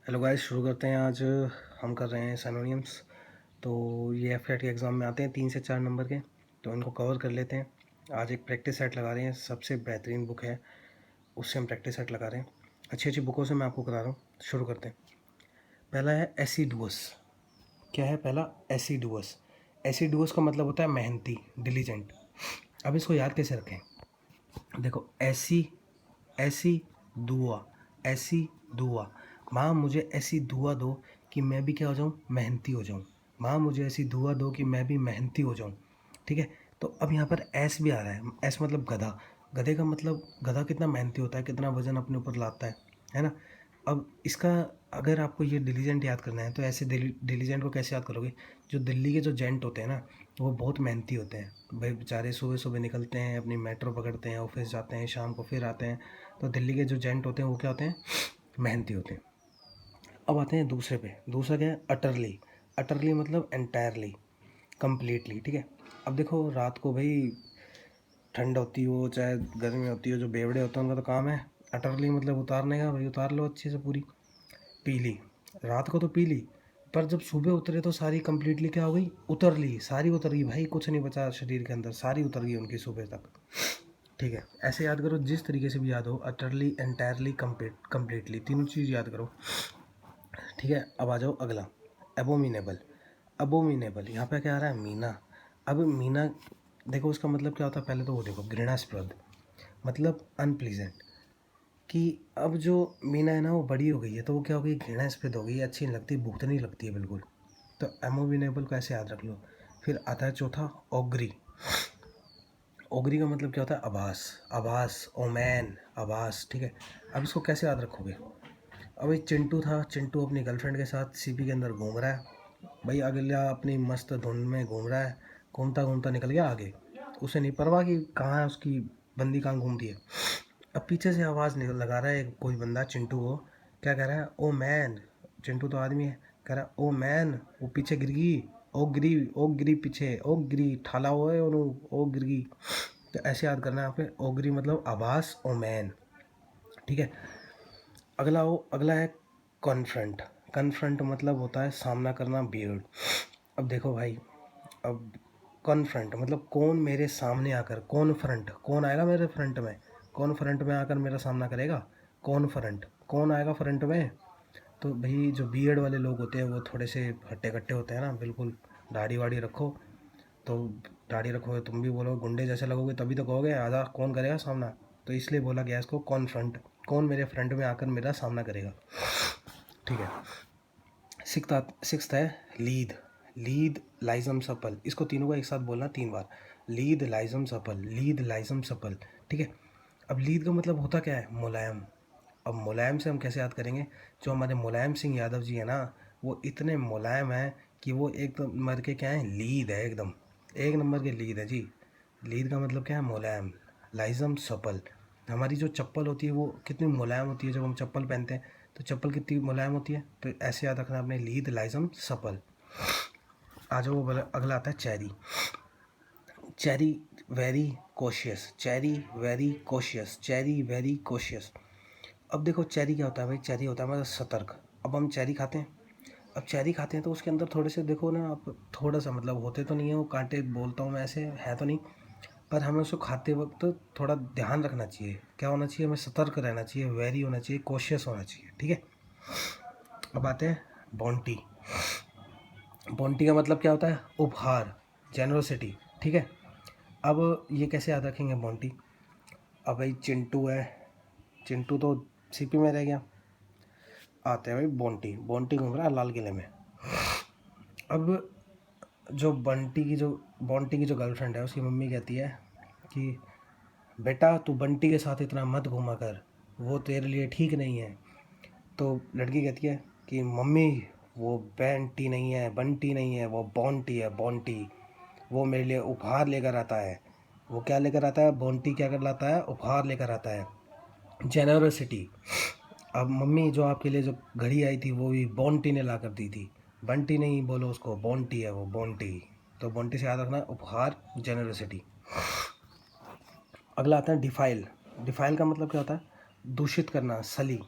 Hello guys, शुरू करते हैं। आज हम कर रहे हैं सिनोनिम्स। तो ये एफएट के एग्ज़ाम में आते हैं 3 से 4 नंबर के, तो इनको कवर कर लेते हैं। आज एक प्रैक्टिस सेट लगा रहे हैं, सबसे बेहतरीन बुक है, उससे हम प्रैक्टिस सेट लगा रहे हैं। अच्छी अच्छी बुकों से मैं आपको करा रहा हूँ। शुरू करते हैं। पहला है एसिडुअस। क्या है पहला? एसिडुअस। एसिडुअस का मतलब होता है मेहनती, डिलीजेंट। अब इसको याद कैसे रखें? देखो, ऐसी ऐसी दुआ, ऐसी दुआ। माँ मुझे ऐसी दुआ दो कि मैं भी क्या हो जाऊँ, मेहनती हो जाऊँ। माँ मुझे ऐसी दुआ दो कि मैं भी मेहनती हो जाऊँ। ठीक है। तो अब यहाँ पर ऐस भी आ रहा है। ऐस मतलब गधा। गधे का मतलब, गधा कितना मेहनती होता है, कितना वजन अपने ऊपर लाता है ना। अब इसका, अगर आपको ये डिलीजेंट याद करना है तो ऐसे डिलीजेंट को कैसे याद करोगे? जो दिल्ली के जो जेंट होते हैं ना, वो बहुत मेहनती होते हैं भाई। बेचारे सुबह सुबह निकलते हैं, अपनी मेट्रो पकड़ते हैं, ऑफिस जाते हैं, शाम को फिर आते हैं। तो दिल्ली के जो जेंट होते हैं वो क्या होते हैं? मेहनती होते हैं। अब आते हैं दूसरे पे। दूसरा क्या है? अटरली। अटरली मतलब एंटायरली, कम्प्लीटली। ठीक है। अब देखो, रात को भाई ठंड होती हो चाहे गर्मी होती हो, जो बेवड़े होते हैं उनका तो काम है अटरली मतलब उतारने का। भाई उतार लो अच्छे से पूरी। पीली। रात को तो पीली, पर जब सुबह उतरे तो सारी कंप्लीटली क्या हो गई? उतर ली, सारी उतर गई भाई, कुछ नहीं बचा शरीर के अंदर, सारी उतर गई उनकी सुबह तक। ठीक है। ऐसे याद करो, जिस तरीके से भी याद हो, अटरली, एंटायरली, कंप्लीटली, तीनों चीज़ याद करो। ठीक है। अब आ जाओ अगला, एबोमिनेबल। अबोमिनेबल, यहाँ पे क्या आ रहा है? मीना। अब मीना, देखो उसका मतलब क्या होता है, पहले तो वो देखो, घृणास्पद मतलब अनप्लीजेंट। कि अब जो मीना है ना, वो बड़ी हो गई है, तो वो क्या हो गई? घृणास्पद हो गई है, अच्छी नहीं लगती, भूत नहीं लगती है बिल्कुल। तो एमोविनेबल को ऐसे याद रख लो। फिर आता है चौथा, ओगरी। ओगरी का मतलब क्या होता है? आभास। आभास, ओमैन, आभास। ठीक है। अब इसको कैसे याद रखोगे? अब एक चिंटू था, चिंटू अपनी गर्लफ्रेंड के साथ सीपी के अंदर घूम रहा है भाई, अगला अपनी मस्त धुन में घूम रहा है, घूमता घूमता निकल गया आगे। उसे नहीं परवाह कि कहाँ है उसकी बंदी, कहाँ घूमती है। अब पीछे से आवाज़ निकल लगा रहा है कोई बंदा चिंटू को। क्या कह रहा है? Oh man. चिंटू तो आदमी है। कह रहा है ओ मैन, वो पीछे गिर गई। ओ गिरी पीछे, ओ गिरी ठाला हुआ है ओनू, ओ गिर गई। तो ऐसे याद करना है यहाँ पे, ओगरी मतलब आभास, ओ मैन। ठीक है। अगला है कॉन्फ्रंट। कन्फ्रंट मतलब होता है सामना करना, बियर्ड। अब देखो भाई, अब कॉन्फ्रंट मतलब कौन मेरे सामने आकर, कौन फ्रंट, कौन आएगा मेरे फ्रंट में, कौन फ्रंट में आकर मेरा सामना करेगा? कौन फ्रंट, कौन आएगा फ्रंट में? तो भाई जो बियर्ड वाले लोग होते हैं वो थोड़े से हट्टे कट्टे होते हैं ना, बिल्कुल। दाढ़ी वाड़ी रखो, तो दाढ़ी रखोगे तुम भी बोलोगे, गुंडे जैसे लगोगे तभी तो कहोगे आजा कौन करेगा सामना। तो इसलिए बोला गया इसको कॉन्फ्रंट, कौन मेरे फ्रंट में आकर मेरा सामना करेगा। ठीक है। सिक्स्थ है लीद। लीद लाइजम सपल, इसको तीनों का एक साथ बोलना 3 बार। लीद लाइजम सपल, लीद लाइजम सपल। ठीक है। अब लीद का मतलब होता क्या है? मुलायम। अब मुलायम से हम कैसे याद करेंगे? जो हमारे मुलायम सिंह यादव जी है ना, वो इतने मुलायम हैं कि वो एक नंबर के क्या है? लीद है एकदम, एक नंबर के लीद है जी। लीद का मतलब क्या है? मुलायम। लाइजम सपल, हमारी जो चप्पल होती है वो कितनी मुलायम होती है, जब हम चप्पल पहनते हैं तो चप्पल कितनी मुलायम होती है। तो ऐसे याद रखना आपने, लीद लाइजम सपल। आ जाओ, वो अगला आता है cherry. Cherry very cautious, cherry very cautious, cherry very cautious. अब देखो चेरी क्या होता है भाई? चेरी होता है हमारा सतर्क। अब हम चेरी खाते हैं, अब चेरी खाते हैं तो उसके अंदर थोड़े से देखो ना आप, थोड़ा सा मतलब होते तो नहीं है वो कांटे, बोलता हूँ मैं ऐसे, है तो नहीं, पर हमें उसको खाते वक्त थोड़ा ध्यान रखना चाहिए। क्या होना चाहिए? हमें सतर्क रहना चाहिए, वेरी होना चाहिए, कॉशियस होना चाहिए। ठीक है। अब आते हैं बॉन्टी। बॉन्टी का मतलब क्या होता है? उपहार, जेनरोसिटी। ठीक है। अब ये कैसे याद रखेंगे बॉन्टी? अब भाई चिंटू है, चिंटू तो सीपी में रह गया। आते हैं भाई बॉन्टी। बॉन्टी घूम रहा है लाल किले में। अब जो बॉन्टी की जो गर्लफ्रेंड है, उसकी मम्मी कहती है कि बेटा तू बंटी के साथ इतना मत घूमा कर, वो तेरे लिए ठीक नहीं है। तो लड़की कहती है कि मम्मी वो बैंटी नहीं है, बंटी नहीं है, वो बॉन्टी है, बॉन्टी। वो मेरे लिए उपहार लेकर आता है। वो क्या लेकर आता है? बॉन्टी क्या कर लाता है? उपहार लेकर आता है, जेनरसिटी। अब मम्मी जो आपके लिए जो घड़ी आई थी वो भी बॉन्टी ने ला कर दी थी। बंटी नहीं बोलो उसको, बॉन्टी है वो, बॉन्टी। तो बॉन्टी से याद रखना, उपहार, जेनरसिटी। अगला आता है डिफाइल। डिफाइल का मतलब क्या होता है? दूषित करना, सली।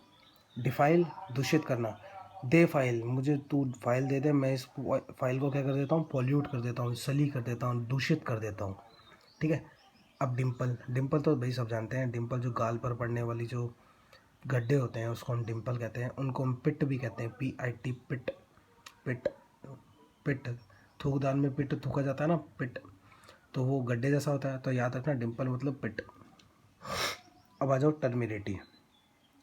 डिफाइल, दूषित करना। दे फाइल, मुझे तू फाइल दे दे, मैं इस फाइल को क्या कर देता हूँ, पॉल्यूट कर देता हूँ, सली कर देता हूँ, दूषित कर देता हूँ। ठीक है। अब डिम्पल, डिम्पल तो भाई सब जानते हैं, डिम्पल जो गाल पर पड़ने वाली जो गड्ढे होते हैं उसको हम डिम्पल कहते हैं। उनको हम पिट भी कहते हैं, PIT, पिट। पिट, पिट, थूकदान में पिट थूका जाता है ना, पिट, तो वो गड्ढे जैसा होता है, तो याद रखना डिम्पल मतलब पिट। अब आ जाओ टर्मिनेटी।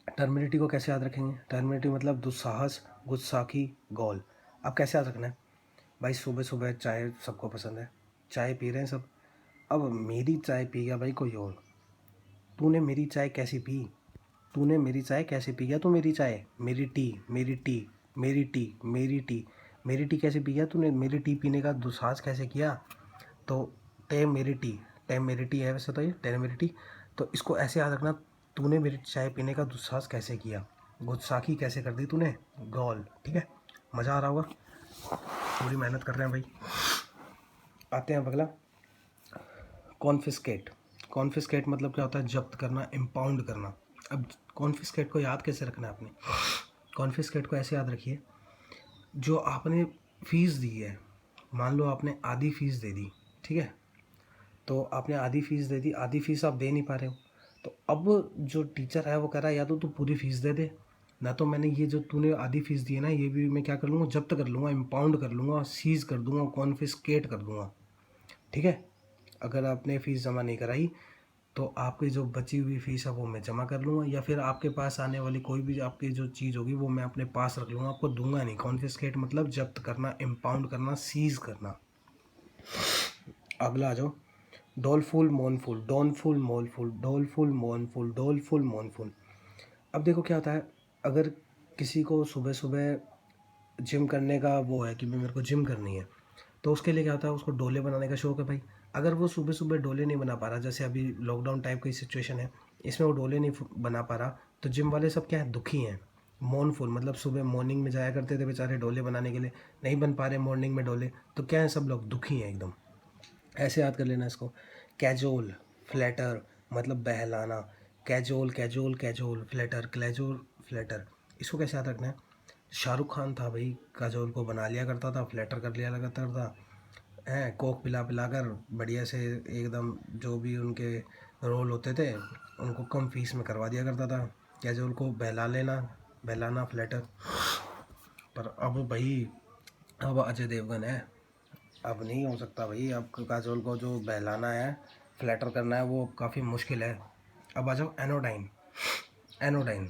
टर्मिनेटी को कैसे याद रखेंगे? टर्मिनेटी मतलब दुस्साहस, गुस्साखी, गौल। अब कैसे याद रखना है भाई? सुबह सुबह चाय सबको पसंद है, चाय पी रहे हैं सब। अब मेरी चाय पी गया भाई कोई और, तूने मेरी चाय कैसी पी? तूने मेरी चाय कैसे पी गया? तू मेरी चाय, मेरी टी, मेरी टी, मेरी टी, मेरी टी, मेरी टी कैसे पी गया तूने? मेरी टी पीने का दुस्साहस कैसे किया? तो टे मेरी टी, टे मेरी टी है वैसे तो ये टे मेरी टी, तो इसको ऐसे याद रखना, तूने मेरी चाय पीने का दुस्साहस कैसे किया, गुस्साखी कैसे कर दी तूने, गॉल। ठीक है, मज़ा आ रहा होगा, पूरी मेहनत कर रहे हैं भाई। आते हैं अगला, कॉन्फिस्केट। कॉन्फिस्केट मतलब क्या होता है? जब्त करना, इम्पाउंड करना। अब कॉन्फिस्केट को याद कैसे रखना है आपने? कॉन्फिस्केट को ऐसे याद रखिए, जो आपने फ़ीस दी है, मान लो आपने आधी फ़ीस दे दी, ठीक है, तो आपने आधी फ़ीस दे दी, आधी फ़ीस आप दे नहीं पा रहे हो, तो अब जो टीचर है वो कह रहा है या तो तू पूरी फ़ीस दे दे, ना तो मैंने ये जो तूने आधी फ़ीस दी है ना, ये भी मैं क्या कर लूँगा, जब्त कर लूँगा, इम्पाउंड कर लूँगा, सीज़ कर दूँगा, कॉन्फिस्केट कर दूँगा। ठीक है, अगर आपने फ़ीस जमा नहीं कराई तो आपकी जो बची हुई फ़ीस है वो मैं जमा कर लूँगा, या फिर आपके पास आने वाली कोई भी आपकी जो चीज़ होगी वो मैं अपने पास रख लूँगा, आपको दूंगा नहीं। कॉन्फिस्केट मतलब जब्त करना, इम्पाउंड करना, सीज़ करना। अगला आ जाओ, डोलफुल मोनफुल, डोनफुल मोलफुल, डोलफुल मोनफुल, डोलफुल मोनफुल। अब देखो क्या होता है, अगर किसी को सुबह सुबह जिम करने का वो है कि भाई मेरे को जिम करनी है, तो उसके लिए क्या होता है, उसको डोले बनाने का शौक है भाई। अगर वो सुबह सुबह डोले नहीं बना पा रहा, जैसे अभी लॉकडाउन टाइप की सिचुएशन है, इसमें वो डोले नहीं बना पा रहा, तो जिम वाले सब क्या है, दुखी हैं। मोर्नफुल मतलब सुबह मॉर्निंग में जाया करते थे बेचारे डोले बनाने के लिए, नहीं बन पा रहे मॉर्निंग में डोले, तो क्या है, सब लोग दुखी हैं एकदम। ऐसे याद कर लेना इसको। कैजोल, फ्लैटर मतलब बहलाना, cajole, cajole, cajole, flatter, cajole, flatter. इसको कैसे याद रखना है? शाहरुख खान था भाई, काजोल को बना लिया करता था, फ्लैटर कर लिया करता था, हैं, कोक पिला पिला कर बढ़िया से एकदम, जो भी उनके रोल होते थे उनको कम फीस में करवा दिया करता था, कैजुअल को बहला लेना, बहलाना, फ्लैटर। पर अब भाई, अब अजय देवगन है, अब नहीं हो सकता भाई, अब काजोल को जो बहलाना है, फ्लैटर करना है, वो काफ़ी मुश्किल है। अब आ जाओ एनोडाइन। एनोडाइन,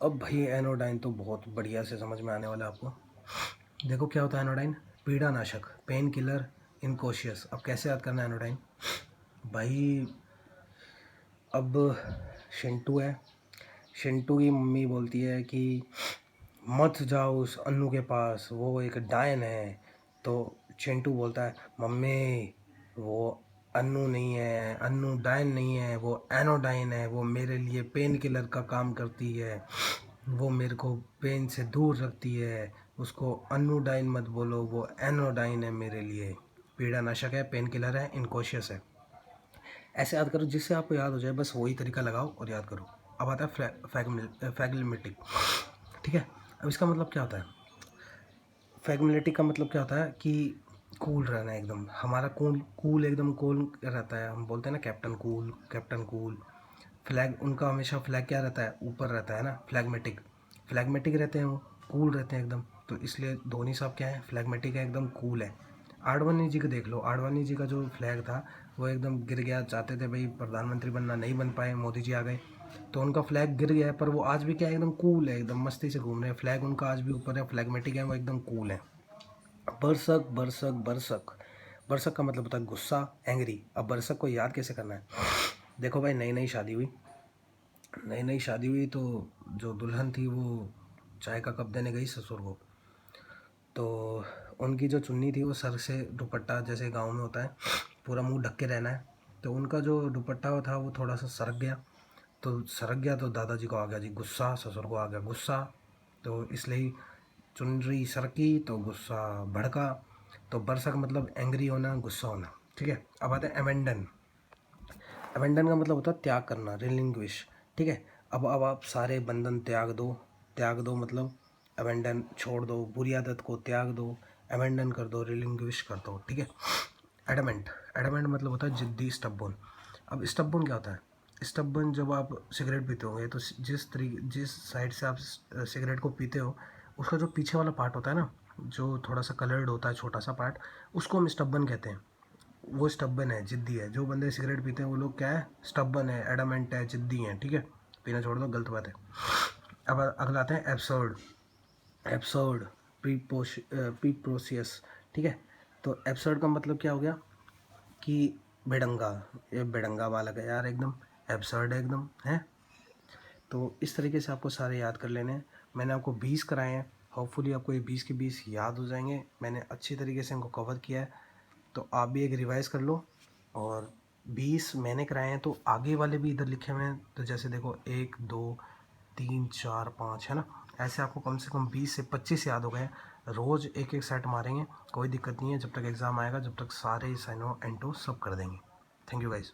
अब भाई एनोडाइन तो बहुत बढ़िया से समझ में आने वाला है आपको। देखो क्या होता है एनोडाइन, पीड़ानाशक, पेन किलर, इनकोशियस। अब कैसे याद करना है एनोडाइन भाई? अब शिंटू है, शिंटू की मम्मी बोलती है कि मत जाओ उस अन्नू के पास, वो एक डायन है। तो चिंटू बोलता है, मम्मी वो अन्नू नहीं है, अन्नू डायन नहीं है, वो एनोडाइन है, वो मेरे लिए पेन किलर का काम करती है, वो मेरे को पेन से दूर रखती है, उसको अन्नू डाइन मत बोलो, वो एनोडाइन है मेरे लिए। पीड़ानाशक है, पेन किलर है, इनकोशियस है। ऐसे याद करो जिससे आपको याद हो जाए, बस वही तरीका लगाओ और याद करो। अब आता है फैगमेटिक। ठीक है, अब इसका मतलब क्या होता है? फैगमेटिक का मतलब क्या होता है कि कूल रहना एकदम, हमारा कूल कूल एकदम कूल रहता है, हम बोलते हैं ना captain cool, captain cool. Flag उनका हमेशा फ्लैग क्या रहता है, ऊपर रहता है ना, फ्लैगमेटिक। फ्लैगमेटिक रहते हैं वो, कूल रहते हैं एकदम, तो इसलिए धोनी साहब क्या है, फ्लैगमेटिक है, एकदम कूल है। आडवाणी जी को देख लो, आडवाणी जी का जो फ्लैग था वो एकदम गिर गया, चाहते थे भाई प्रधानमंत्री बनना, नहीं बन पाए, मोदी जी आ गए तो उनका फ्लैग गिर गया है, पर वो आज भी क्या है, एकदम कूल है, एकदम मस्ती से घूम रहे हैं, फ्लैग उनका आज भी ऊपर है, फ्लैगमेटिक है, वो एकदम कूल है। बरसक, बरसक, बरसक, बरसक का मतलब होता है गुस्सा, एंग्री। अब बरसक को याद कैसे करना है? देखो भाई, नई नई शादी हुई, नई नई शादी हुई, तो जो दुल्हन थी वो चाय का कप देने गई ससुर को, तो उनकी जो चुन्नी थी वो सर से, दुपट्टा जैसे गांव में होता है पूरा मुंह ढक के रहना है, तो उनका जो दुपट्टा था वो थोड़ा सा सरक गया, तो सरक गया तो दादाजी को आ गया जी गुस्सा, ससुर को आ गया गुस्सा, तो इसलिए चुनरी सरकी तो गुस्सा भड़का। तो बरसक मतलब एंग्री होना, गुस्सा होना। ठीक है, अब आते हैं एवेंडन। एवेंडन का मतलब होता है त्याग करना, रिलिंग्विश। ठीक है, अब आप सारे बंधन त्याग दो, त्याग दो मतलब अबेंडन छोड़ दो, बुरी आदत को त्याग दो, अबेंडन कर दो, रिलिंग्विश कर दो, ठीक है। एडमेंट, एडमेंट मतलब होता है जिद्दी, स्टबबोन। अब स्टबबोन क्या होता है? स्टबबोन, जब आप सिगरेट पीते होंगे तो जिस साइड से आप सिगरेट को पीते हो, उसका जो पीछे वाला पार्ट होता है ना, जो थोड़ा सा कलर्ड होता है, छोटा सा पार्ट, उसको हम स्टबबन कहते हैं। वो स्टबबन है, जिद्दी है। जो बंदे सिगरेट पीते हैं वो लोग क्या है? स्टबबन है, एडमेंट है, जिद्दी हैं, ठीक है। पीना छोड़ दो, गलत बात है। अब अगला आते हैं एब्सर्ड। एब्सर्ड, प्रीपोशियस, ठीक है। तो एब्सर्ड का मतलब क्या हो गया कि बेडंगा, ये बेडंगा बालक है यार, एकदम एब्सर्ड है एकदम, है। तो इस तरीके से आपको सारे याद कर लेने हैं। मैंने आपको 20 कराए हैं, होपफुली आपको ये 20 के 20 याद हो जाएंगे। मैंने अच्छी तरीके से इनको कवर किया है, तो आप भी एक रिवाइज़ कर लो। और 20 मैंने कराए हैं, तो आगे वाले भी इधर लिखे हुए हैं। तो जैसे देखो 1 2 3 4 5, है ना। ऐसे आपको कम से कम 20 से 25 याद हो गए। रोज़ एक एक सेट मारेंगे, कोई दिक्कत नहीं है। जब तक एग्ज़ाम आएगा, जब तक सारे साइनो एंटो सब कर देंगे। Thank you guys.